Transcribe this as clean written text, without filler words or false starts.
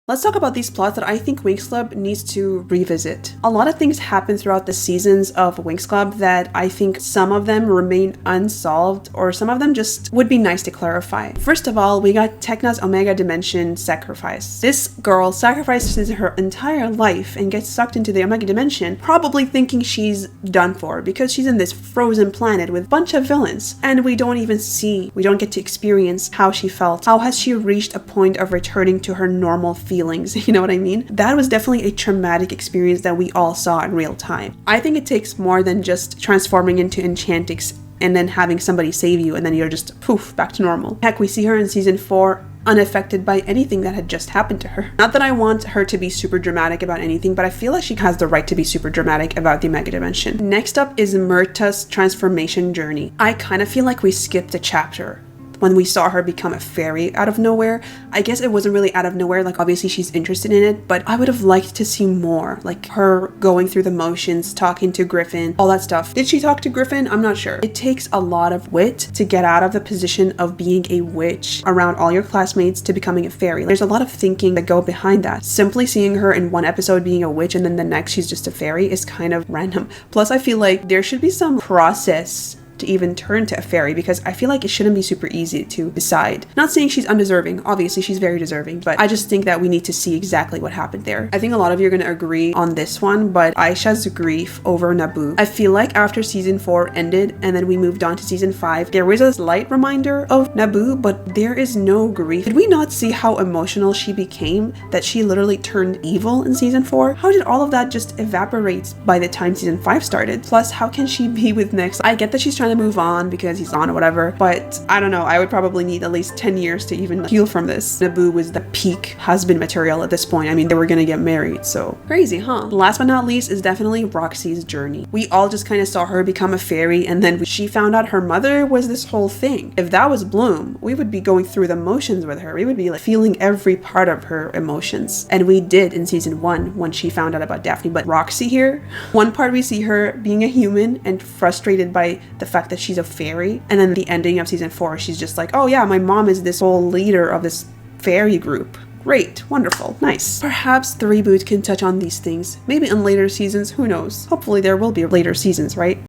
Let's talk about these plots that I think Winx Club needs to revisit. A lot of things happen throughout the seasons of Winx Club that I think some of them remain unsolved, or some of them just would be nice to clarify. First of all, we got Tekna's Omega Dimension sacrifice. This girl sacrifices her entire life and gets sucked into the Omega Dimension, probably thinking she's done for because she's in this frozen planet with a bunch of villains. And we don't get to experience how she felt. How has she reached a point of returning to her normal feelings? You know what I mean? That was definitely a traumatic experience that we all saw in real time. I think it takes more than just transforming into Enchantix and then having somebody save you and then you're just poof, back to normal. Heck, we see her in season 4 unaffected by anything that had just happened to her. Not that I want her to be super dramatic about anything, but I feel like she has the right to be super dramatic about the Omega Dimension. Next up is Myrta's transformation journey. I kind of feel like we skipped a chapter when we saw her become a fairy out of nowhere. I guess it wasn't really out of nowhere, like obviously she's interested in it, but I would have liked to see more, like her going through the motions, talking to Griffin, all that stuff. Did she talk to Griffin? I'm not sure. It takes a lot of wit to get out of the position of being a witch around all your classmates to becoming a fairy. There's a lot of thinking that go behind that. Simply seeing her in one episode being a witch and then the next she's just a fairy is kind of random. Plus I feel like there should be some process to even turn to a fairy, because I feel like it shouldn't be super easy to decide. Not saying she's undeserving, obviously she's very deserving, but I just think that we need to see exactly what happened there. I think a lot of you are going to agree on this one, but Aisha's grief over Naboo. I feel like after season 4 ended and then we moved on to season 5, there was a slight reminder of Naboo, but there is no grief. Did we not see how emotional she became, that she literally turned evil in season 4? How did all of that just evaporate by the time season 5 started? Plus, how can she be with Nyx? I get that she's trying to move on because he's on or whatever, but I don't know, I would probably need at least 10 years to even heal from this. Naboo was the peak husband material at this point. I mean, they were gonna get married, so crazy, huh? Last but not least is definitely Roxy's journey. We all just kind of saw her become a fairy, and then she found out her mother was this whole thing. If that was Bloom, we would be going through the motions with her. We would be like feeling every part of her emotions, and we did in season 1 when she found out about Daphne. But Roxy here, one part we see her being a human and frustrated by the fact that she's a fairy, and then the ending of season 4 she's just like, oh yeah, my mom is this whole leader of this fairy group. Great, wonderful, nice. Perhaps the reboot can touch on these things, maybe in later seasons, who knows. Hopefully there will be later seasons, right?